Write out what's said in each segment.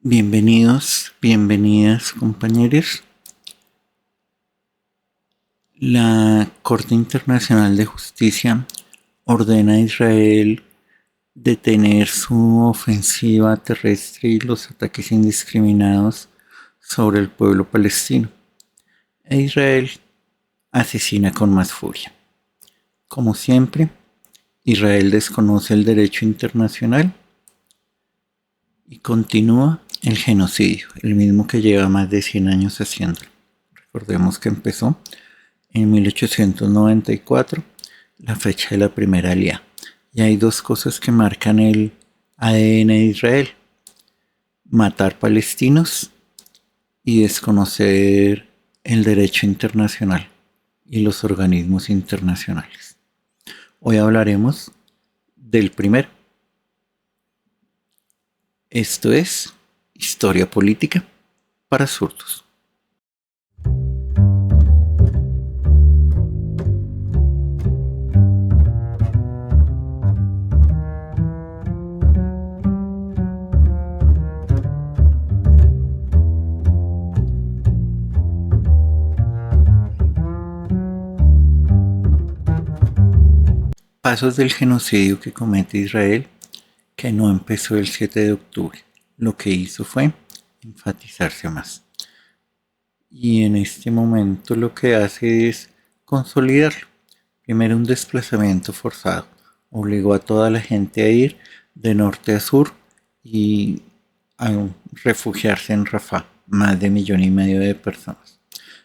Bienvenidos, bienvenidas compañeros. La Corte Internacional de Justicia ordena a Israel detener su ofensiva terrestre y los ataques indiscriminados sobre el pueblo palestino. E Israel asesina con más furia. Como siempre, Israel desconoce el derecho internacional y continúa el genocidio, el mismo que lleva más de 100 años haciéndolo. Recordemos que empezó en 1894, la fecha de la primera alianza. Y hay dos cosas que marcan el ADN de Israel: matar palestinos y desconocer el derecho internacional y los organismos internacionales. Hoy hablaremos del primero. Esto es Historia Política para Zurdos. Pasos del genocidio que comete Israel, que no empezó el 7 de octubre. Lo que hizo fue enfatizarse más. Y en este momento lo que hace es consolidarlo. Primero, un desplazamiento forzado. Obligó a toda la gente a ir de norte a sur y a refugiarse en Rafah. Más de 1,5 millones de personas.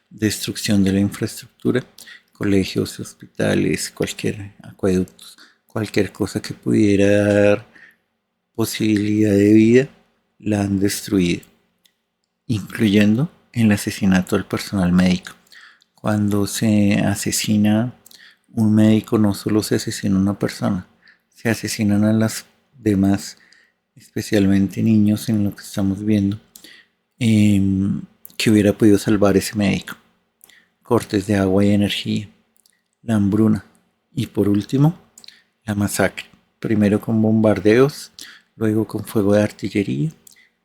Destrucción de la infraestructura, colegios, hospitales, cualquier acueductos, cualquier cosa que pudiera dar posibilidad de vida, la han destruido, incluyendo el asesinato del personal médico. Cuando se asesina un médico, no solo se asesina a una persona, se asesinan a las demás, especialmente niños, en lo que estamos viendo, que hubiera podido salvar ese médico. Cortes de agua y energía, la hambruna y por último, la masacre. Primero con bombardeos, luego con fuego de artillería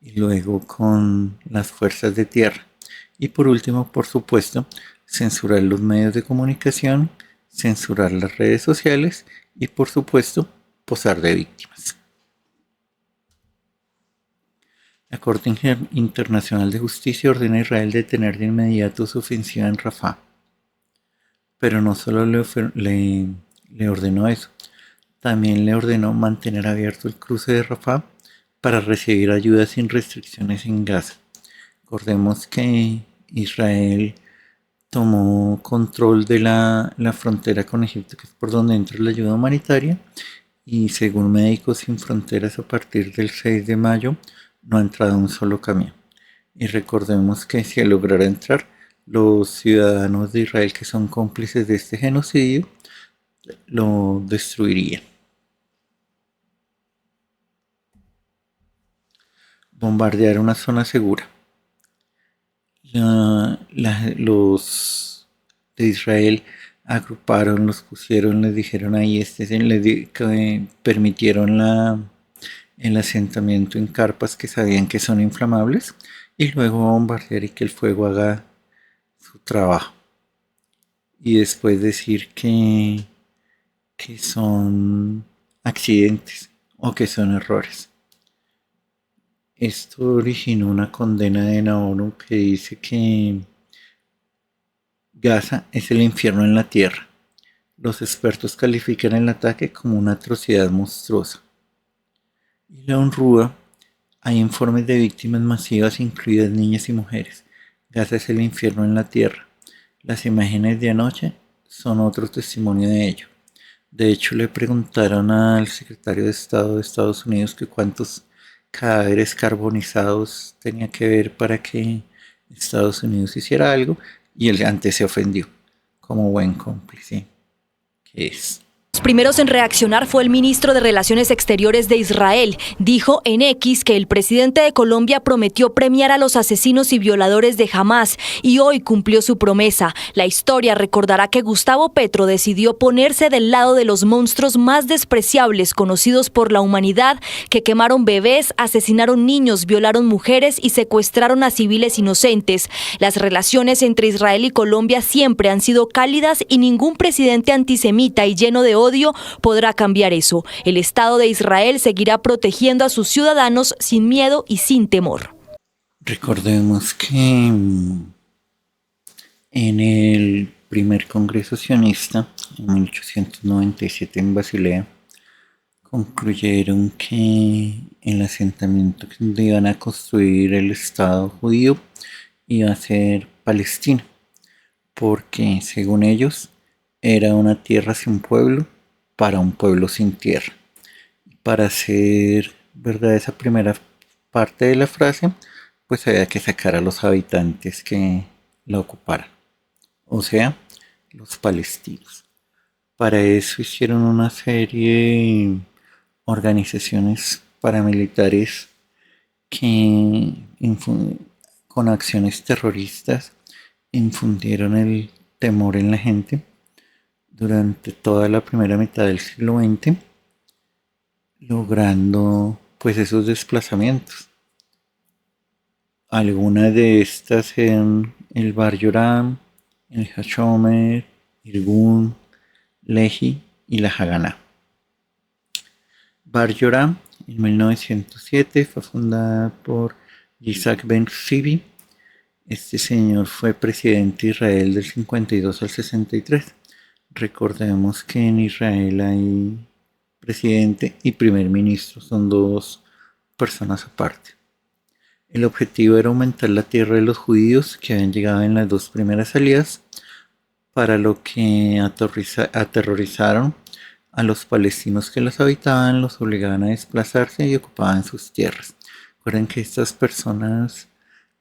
y luego con las fuerzas de tierra. Y por último, por supuesto, censurar los medios de comunicación, censurar las redes sociales y por supuesto, posar de víctimas. La Corte Internacional de Justicia ordena a Israel detener de inmediato su ofensiva en Rafah. Pero no solo le ordenó eso, también le ordenó mantener abierto el cruce de Rafah para recibir ayuda sin restricciones en Gaza. Recordemos que Israel tomó control de la frontera con Egipto, que es por donde entra la ayuda humanitaria, y según Médicos Sin Fronteras, a partir del 6 de mayo no ha entrado un solo camión. Y recordemos que si lograra entrar, los ciudadanos de Israel que son cómplices de este genocidio lo destruirían. Bombardear una zona segura. Los de Israel agruparon, los pusieron, les dijeron ahí, permitieron el asentamiento en carpas que sabían que son inflamables y luego bombardear y que el fuego haga su trabajo. Y después decir que son accidentes o que son errores. Esto originó una condena de la ONU que dice que Gaza es el infierno en la tierra. Los expertos califican el ataque como una atrocidad monstruosa. Y la UNRWA, hay informes de víctimas masivas, incluidas niñas y mujeres. Gaza es el infierno en la tierra. Las imágenes de anoche son otro testimonio de ello. De hecho, le preguntaron al secretario de Estado de Estados Unidos que cuántos cadáveres carbonizados tenía que ver para que Estados Unidos hiciera algo, y él antes se ofendió, como buen cómplice que es. Los primeros en reaccionar fue el ministro de Relaciones Exteriores de Israel. Dijo en X que el presidente de Colombia prometió premiar a los asesinos y violadores de Hamás y hoy cumplió su promesa. La historia recordará que Gustavo Petro decidió ponerse del lado de los monstruos más despreciables conocidos por la humanidad, que quemaron bebés, asesinaron niños, violaron mujeres y secuestraron a civiles inocentes. Las relaciones entre Israel y Colombia siempre han sido cálidas y ningún presidente antisemita y lleno de odio podrá cambiar eso. El Estado de Israel seguirá protegiendo a sus ciudadanos sin miedo y sin temor. Recordemos que en el primer Congreso Sionista, en 1897 en Basilea, concluyeron que el asentamiento donde iban a construir el Estado judío iba a ser Palestina, porque según ellos era una tierra sin pueblo para un pueblo sin tierra. Para hacer verdad esa primera parte de la frase, pues había que sacar a los habitantes que la ocuparan, o sea, los palestinos. Para eso hicieron una serie de organizaciones paramilitares que con acciones terroristas infundieron el temor en la gente durante toda la primera mitad del siglo XX, logrando pues esos desplazamientos. Algunas de estas eran el Bar Yoram, el Hashomer, Irgun, Lehi y la Haganá. Bar Yoram en 1907 fue fundada por Yitzhak Ben Zivi. Este señor fue presidente de Israel del 52 al 63. Recordemos que en Israel hay presidente y primer ministro, son dos personas aparte. El objetivo era aumentar la tierra de los judíos que habían llegado en las dos primeras salidas, para lo que aterrorizaron a los palestinos que los habitaban, los obligaban a desplazarse y ocupaban sus tierras. Recuerden que estas personas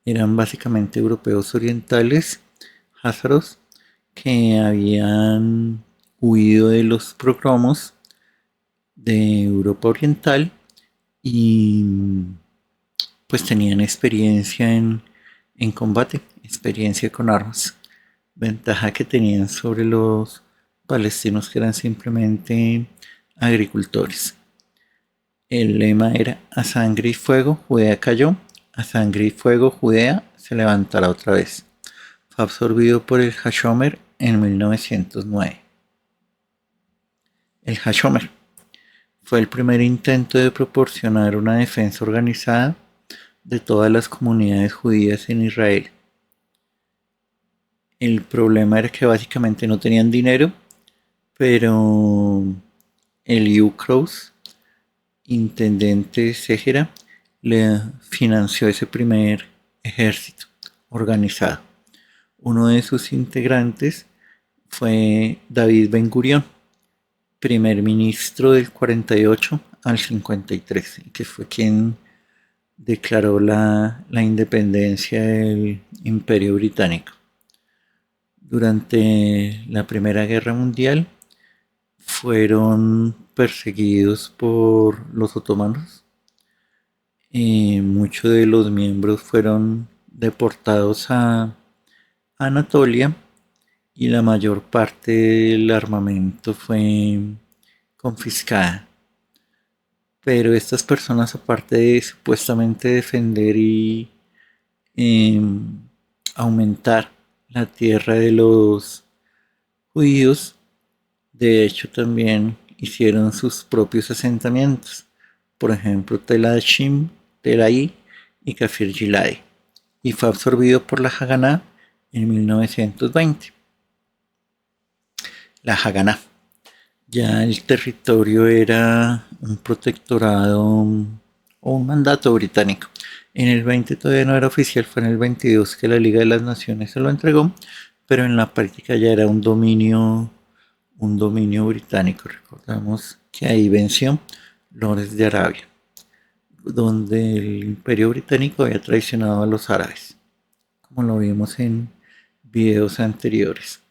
eran básicamente europeos orientales, házaros, que habían huido de los pogromos de Europa Oriental y pues tenían experiencia en combate, experiencia con armas. Ventaja que tenían sobre los palestinos, que eran simplemente agricultores. El lema era: a sangre y fuego Judea cayó, a sangre y fuego Judea se levantará otra vez. Fue absorbido por el Hashomer en 1909. El Hashomer fue el primer intento de proporcionar una defensa organizada de todas las comunidades judías en Israel. El problema era que básicamente no tenían dinero, pero el Ucros, intendente Segera, le financió ese primer ejército organizado. Uno de sus integrantes fue David Ben Gurión, primer ministro del 48 al 53, que fue quien declaró la independencia del Imperio Británico. Durante la Primera Guerra Mundial fueron perseguidos por los otomanos. Muchos de los miembros fueron deportados a Anatolia y la mayor parte del armamento fue confiscada. Pero estas personas, aparte de supuestamente defender y aumentar la tierra de los judíos, de hecho también hicieron sus propios asentamientos. Por ejemplo, Tel Hashim, Telaí y Kafir Giladi, y fue absorbido por la Haganá en 1920. La Haganá. Ya el territorio era un protectorado o un mandato británico. En el 20 todavía no era oficial, fue en el 22 que la Liga de las Naciones se lo entregó, pero en la práctica ya era un dominio británico. Recordamos que ahí venció Lores de Arabia, donde el Imperio Británico había traicionado a los árabes, como lo vimos en videos anteriores.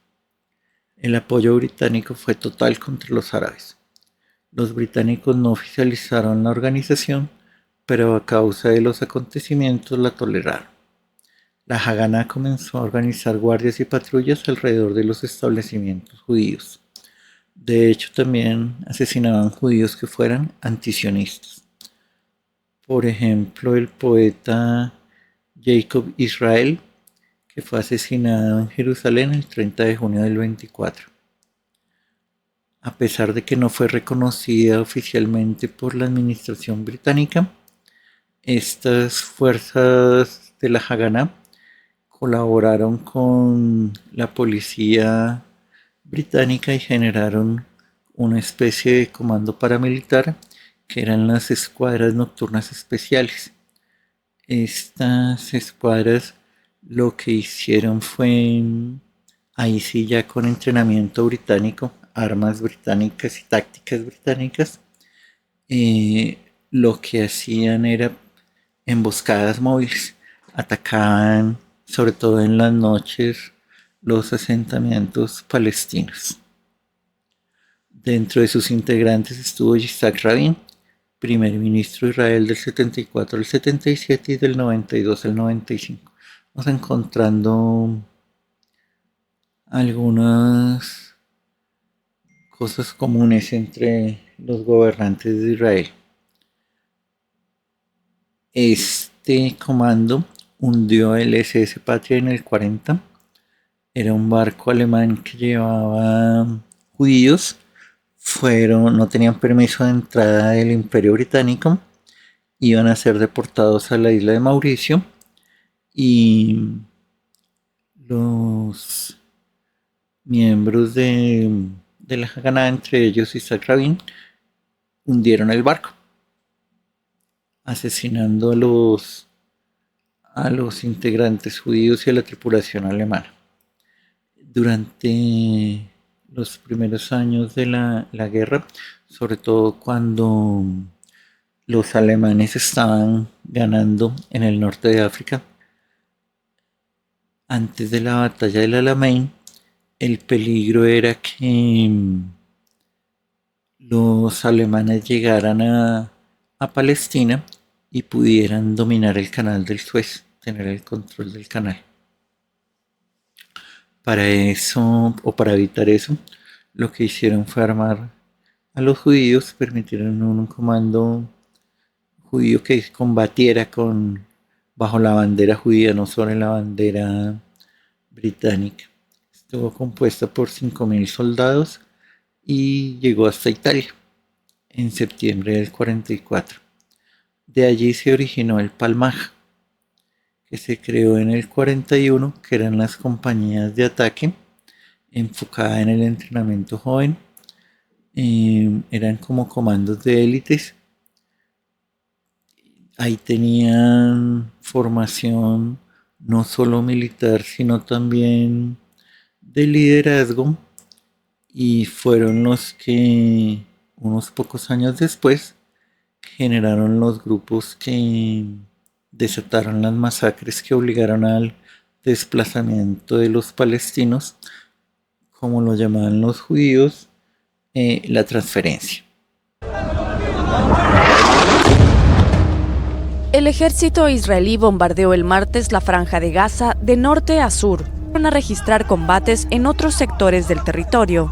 El apoyo británico fue total contra los árabes. Los británicos no oficializaron la organización, pero a causa de los acontecimientos la toleraron. La Haganá comenzó a organizar guardias y patrullas alrededor de los establecimientos judíos. De hecho, también asesinaban judíos que fueran antisionistas. Por ejemplo, el poeta Jacob Israel, que fue asesinado en Jerusalén el 30 de junio del 24. A pesar de que no fue reconocida oficialmente por la administración británica, estas fuerzas de la Haganá colaboraron con la policía británica y generaron una especie de comando paramilitar que eran las escuadras nocturnas especiales. Estas escuadras lo que hicieron fue, ahí sí ya con entrenamiento británico, armas británicas y tácticas británicas, lo que hacían era emboscadas móviles, atacaban sobre todo en las noches los asentamientos palestinos. Dentro de sus integrantes estuvo Yitzhak Rabin, primer ministro de Israel del 74 al 77 y del 92 al 95. Vamos encontrando algunas cosas comunes entre los gobernantes de Israel. Este comando hundió el SS Patria en el 40. Era un barco alemán que llevaba judíos. No tenían permiso de entrada del Imperio Británico. Iban a ser deportados a la isla de Mauricio. Y los miembros de la Haganá, entre ellos Yitzhak Rabin, hundieron el barco, asesinando a los integrantes judíos y a la tripulación alemana. Durante los primeros años de la guerra, sobre todo cuando los alemanes estaban ganando en el norte de África, antes de la batalla del Alamein, el peligro era que los alemanes llegaran a Palestina y pudieran dominar el canal del Suez, tener el control del canal. Para eso, o para evitar eso, lo que hicieron fue armar a los judíos, permitieron un comando judío que combatiera bajo la bandera judía, no sobre la bandera británica. Estuvo compuesta por 5.000 soldados y llegó hasta Italia en septiembre del 44. De allí se originó el Palmaj, que se creó en el 41, que eran las compañías de ataque enfocada en el entrenamiento joven. Eran como comandos de élites. Ahí tenían formación no solo militar, sino también de liderazgo, y fueron los que unos pocos años después generaron los grupos que desataron las masacres que obligaron al desplazamiento de los palestinos, como lo llamaban los judíos, la transferencia. El ejército israelí bombardeó el martes la franja de Gaza de norte a sur, para registrar combates en otros sectores del territorio.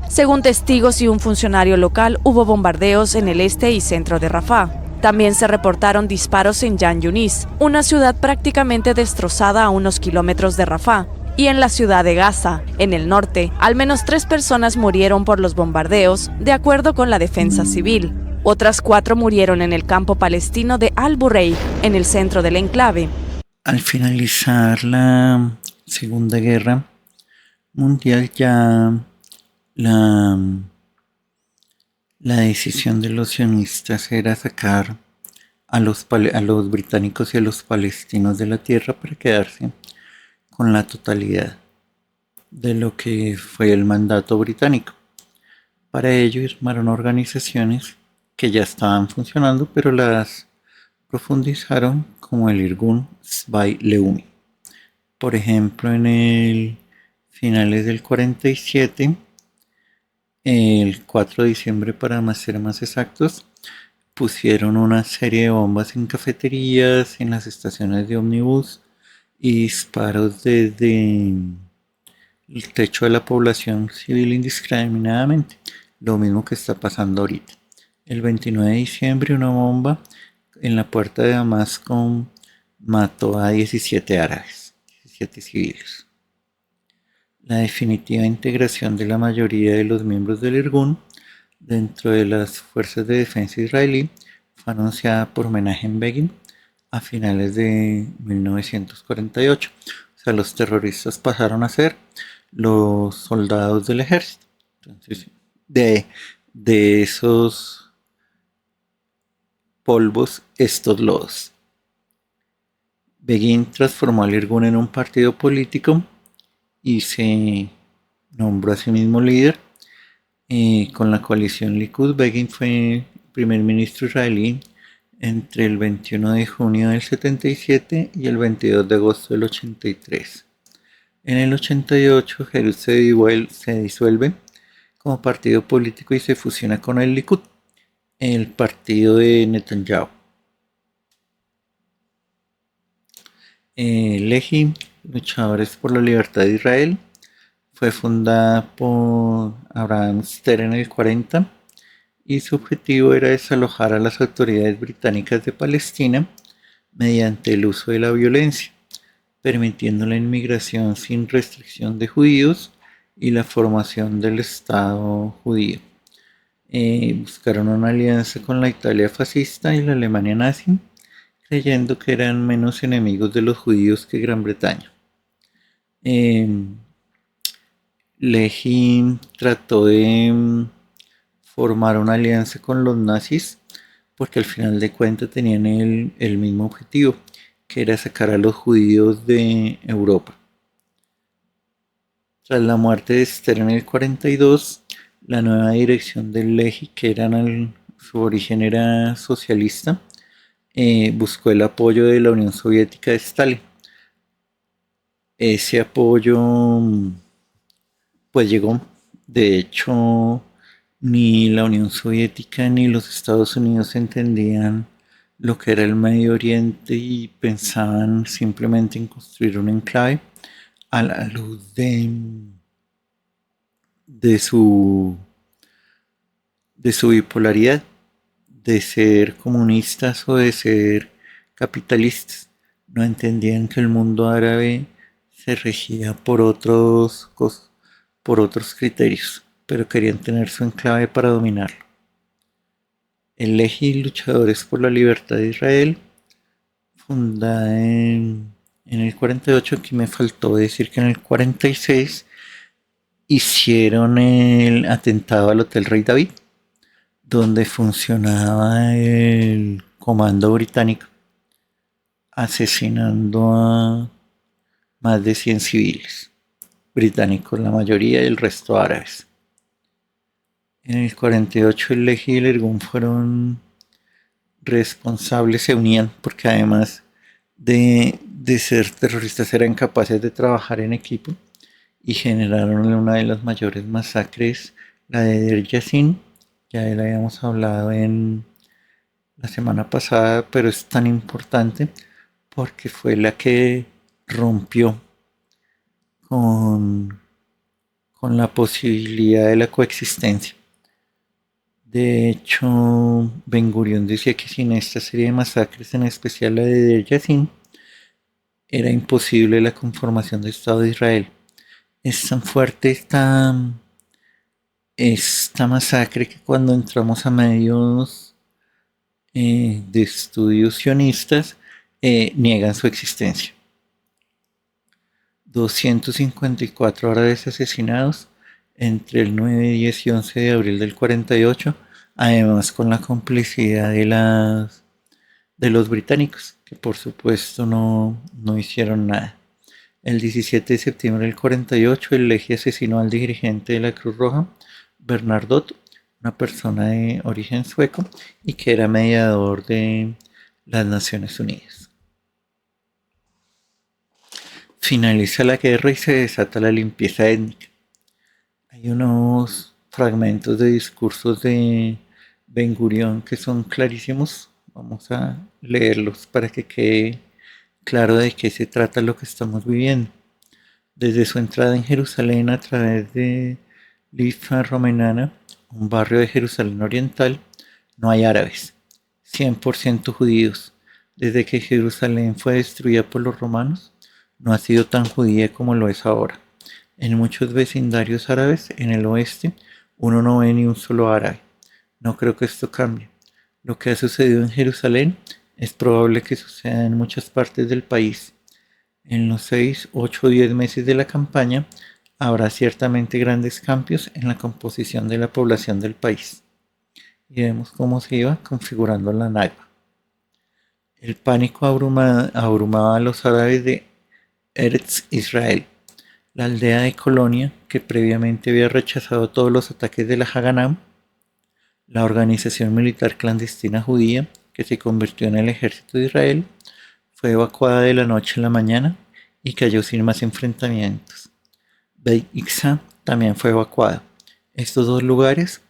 Según testigos y un funcionario local, hubo bombardeos en el este y centro de Rafah. También se reportaron disparos en Yan Yunis, una ciudad prácticamente destrozada a unos kilómetros de Rafah, y en la ciudad de Gaza, en el norte. Al menos 3 personas murieron por los bombardeos, de acuerdo con la defensa civil. Otras 4 murieron en el campo palestino de Al-Bureij, en el centro del enclave. Al finalizar la Segunda Guerra Mundial, ya la decisión de los sionistas era sacar a los británicos y a los palestinos de la tierra para quedarse con la totalidad de lo que fue el mandato británico. Para ello armaron organizaciones que ya estaban funcionando, pero las profundizaron, como el Irgun Tzvai Leumi. Por ejemplo, en el finales del 47, el 4 de diciembre para ser más exactos, pusieron una serie de bombas en cafeterías, en las estaciones de ómnibus y disparos desde el techo de la población civil indiscriminadamente, lo mismo que está pasando ahorita. El 29 de diciembre una bomba en la puerta de Damasco mató a 17 árabes, 17 civiles. La definitiva integración de la mayoría de los miembros del Irgun dentro de las fuerzas de defensa israelí fue anunciada por Menachem Begin a finales de 1948. O sea, los terroristas pasaron a ser los soldados del ejército. Entonces, de esos polvos, estos lodos. Begin transformó al Irgun en un partido político y se nombró a sí mismo líder. Con la coalición Likud, Begin fue primer ministro israelí entre el 21 de junio del 77 y el 22 de agosto del 83. En el 88, Herut se disuelve como partido político y se fusiona con el Likud, el partido de Netanyahu. Lehi, luchadores por la libertad de Israel, fue fundada por Abraham Stern en el 40 y su objetivo era desalojar a las autoridades británicas de Palestina mediante el uso de la violencia, permitiendo la inmigración sin restricción de judíos y la formación del Estado judío. Buscaron una alianza con la Italia fascista y la Alemania nazi, creyendo que eran menos enemigos de los judíos que Gran Bretaña. Lehi trató de formar una alianza con los nazis porque al final de cuentas tenían el mismo objetivo, que era sacar a los judíos de Europa. Tras la muerte de Stern en el 42, la nueva dirección del Lehi, que su origen era socialista, buscó el apoyo de la Unión Soviética de Stalin. Ese apoyo pues llegó. De hecho, ni la Unión Soviética ni los Estados Unidos entendían lo que era el Medio Oriente y pensaban simplemente en construir un enclave a la luz de su bipolaridad, de ser comunistas o de ser capitalistas. No entendían que el mundo árabe se regía por otros criterios, pero querían tener su enclave para dominarlo. El Lehi, luchadores por la libertad de Israel, fundada en el 48, aquí me faltó decir que en el 46 hicieron el atentado al Hotel Rey David, donde funcionaba el comando británico, asesinando a más de 100 civiles británicos, la mayoría y el resto árabes. En el 48 el Lehi y el Irgun fueron responsables, se unían porque además de ser terroristas eran capaces de trabajar en equipo y generaron una de las mayores masacres, la de Deir Yassin. Ya de la habíamos hablado en la semana pasada, pero es tan importante porque fue la que rompió con la posibilidad de la coexistencia. De hecho, Ben Gurion decía que sin esta serie de masacres, en especial la de Deir Yassin, era imposible la conformación del Estado de Israel. Es tan fuerte esta masacre que cuando entramos a medios de estudios sionistas niegan su existencia. 254 árabes asesinados entre el 9, 10 y 11 de abril del 48, además con la complicidad de los británicos, que por supuesto no hicieron nada. El 17 de septiembre del 48, el Lehi asesinó al dirigente de la Cruz Roja, Bernadotte, una persona de origen sueco y que era mediador de las Naciones Unidas. Finaliza la guerra y se desata la limpieza étnica. Hay unos fragmentos de discursos de Ben Gurión que son clarísimos. Vamos a leerlos para que quede claro de qué se trata lo que estamos viviendo. Desde su entrada en Jerusalén a través de Lifa Romanana, un barrio de Jerusalén Oriental, no hay árabes, 100% judíos. Desde que Jerusalén fue destruida por los romanos, no ha sido tan judía como lo es ahora. En muchos vecindarios árabes en el oeste, uno no ve ni un solo árabe. No creo que esto cambie. Lo que ha sucedido en Jerusalén es probable que suceda en muchas partes del país. En los 6, 8 o 10 meses de la campaña, habrá ciertamente grandes cambios en la composición de la población del país. Y vemos cómo se iba configurando la Nakba. El pánico abrumaba a los árabes de Eretz Israel, la aldea de Colonia que previamente había rechazado todos los ataques de la Haganah, la organización militar clandestina judía que se convirtió en el ejército de Israel, fue evacuada de la noche a la mañana y cayó sin más enfrentamientos. Beit Iksa también fue evacuada. Estos dos lugares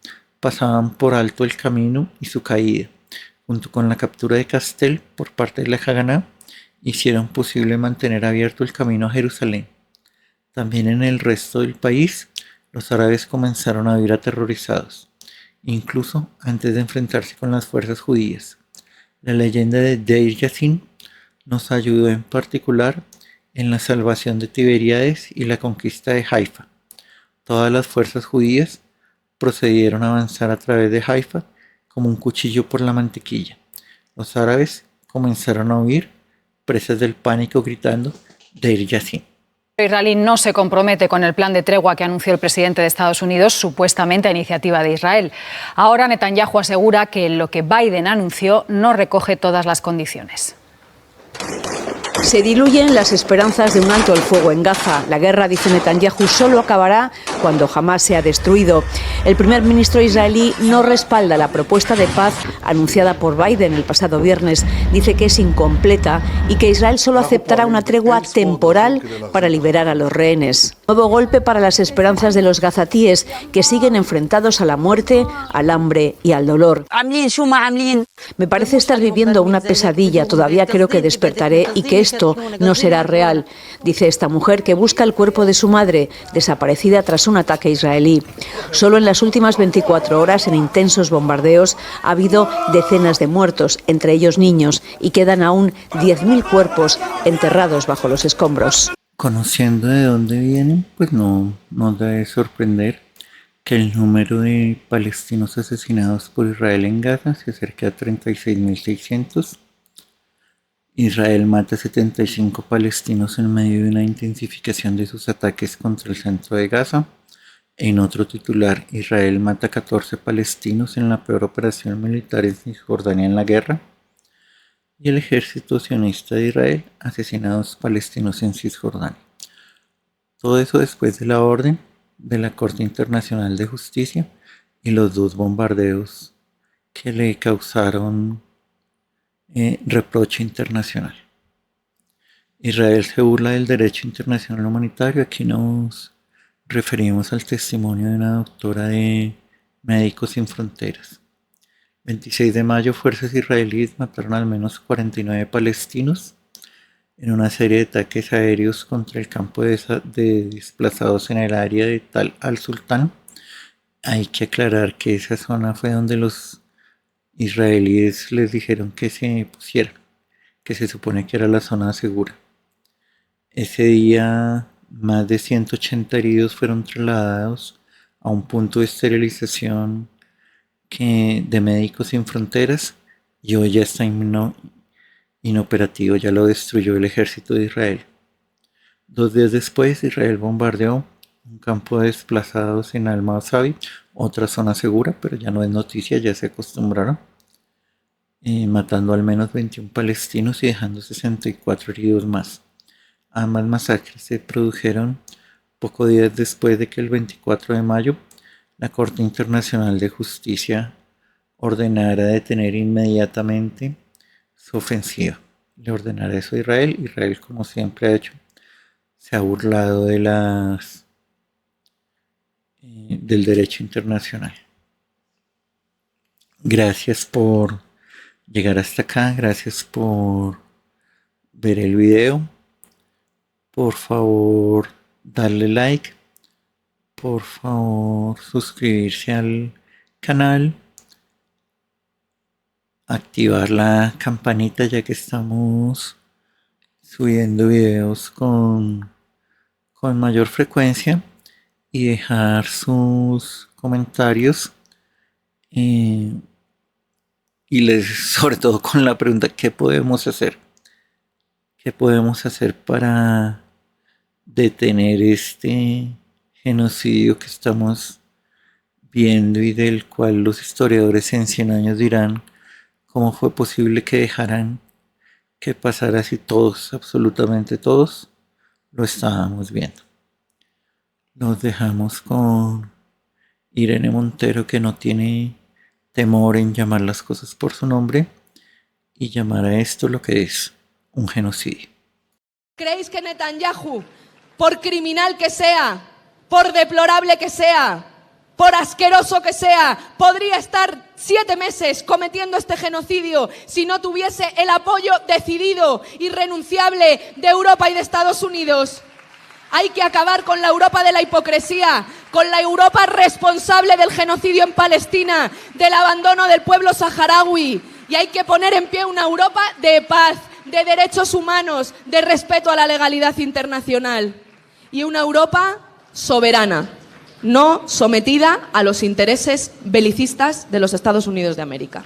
pasaban por alto el camino y su caída, junto con la captura de Castel por parte de la Haganah, hicieron posible mantener abierto el camino a Jerusalén. También en el resto del país, los árabes comenzaron a vivir aterrorizados, incluso antes de enfrentarse con las fuerzas judías. La leyenda de Deir Yassin nos ayudó en particular en la salvación de Tiberíades y la conquista de Haifa. Todas las fuerzas judías procedieron a avanzar a través de Haifa como un cuchillo por la mantequilla. Los árabes comenzaron a huir, presas del pánico, gritando Deir Yassin. Israelí no se compromete con el plan de tregua que anunció el presidente de Estados Unidos, supuestamente a iniciativa de Israel. Ahora Netanyahu asegura que lo que Biden anunció no recoge todas las condiciones. Se diluyen las esperanzas de un alto el fuego en Gaza. La guerra, dice Netanyahu, solo acabará cuando Hamás sea destruido. El primer ministro israelí no respalda la propuesta de paz anunciada por Biden el pasado viernes. Dice que es incompleta y que Israel solo aceptará una tregua temporal para liberar a los rehenes. Nuevo golpe para las esperanzas de los gazatíes, que siguen enfrentados a la muerte, al hambre y al dolor. Me parece estar viviendo una pesadilla. Todavía creo que despertaré y que esto no será real, dice esta mujer que busca el cuerpo de su madre, desaparecida tras un ataque israelí. Solo en las últimas 24 horas, en intensos bombardeos, ha habido decenas de muertos, entre ellos niños, y quedan aún 10.000 cuerpos enterrados bajo los escombros. Conociendo de dónde vienen, pues no nos debe sorprender que el número de palestinos asesinados por Israel en Gaza se acerque a 36.600. Israel mata a 75 palestinos en medio de una intensificación de sus ataques contra el centro de Gaza. En otro titular, Israel mata a 14 palestinos en la peor operación militar en Cisjordania en la guerra. Y el ejército sionista de Israel asesina a 2 palestinos en Cisjordania. Todo eso después de la orden de la Corte Internacional de Justicia y los 2 bombardeos que le causaron reproche internacional. Israel se burla del derecho internacional humanitario. Aquí nos referimos al testimonio de una doctora de Médicos Sin Fronteras. 26 de mayo, fuerzas israelíes mataron al menos 49 palestinos en una serie de ataques aéreos contra el campo de desplazados en el área de Tal al-Sultán. Hay que aclarar que esa zona fue donde los israelíes les dijeron que se pusieran, que se supone que era la zona segura. Ese día más de 180 heridos fueron trasladados a un punto de esterilización de Médicos Sin Fronteras y hoy ya está inoperativo, ya lo destruyó el ejército de Israel. 2 días después, Israel bombardeó un campo de desplazados en Al-Masabi, otra zona segura, pero ya no es noticia, ya se acostumbraron, matando al menos 21 palestinos y dejando 64 heridos más. Ambas masacres se produjeron pocos días después de que el 24 de mayo la Corte Internacional de Justicia ordenara detener inmediatamente su ofensiva. Le ordenara eso a Israel. Israel, como siempre ha hecho, se ha burlado de del derecho internacional. Gracias por llegar hasta acá, gracias por ver el video. Por favor, darle like. Por favor, suscribirse al canal. Activar la campanita ya que estamos subiendo videos con mayor frecuencia. Y dejar sus comentarios. Y sobre todo con la pregunta, ¿qué podemos hacer? ¿Qué podemos hacer para detener este genocidio que estamos viendo y del cual los historiadores en 100 años dirán cómo fue posible que dejaran que pasara si todos, absolutamente todos, lo estábamos viendo? Nos dejamos con Irene Montero, que no tiene temor en llamar las cosas por su nombre y llamar a esto lo que es un genocidio. ¿Creéis que Netanyahu, por criminal que sea, por deplorable que sea, por asqueroso que sea, podría estar 7 meses cometiendo este genocidio si no tuviese el apoyo decidido, irrenunciable de Europa y de Estados Unidos? Hay que acabar con la Europa de la hipocresía, con la Europa responsable del genocidio en Palestina, del abandono del pueblo saharaui, y hay que poner en pie una Europa de paz, de derechos humanos, de respeto a la legalidad internacional, y una Europa soberana, no sometida a los intereses belicistas de los Estados Unidos de América.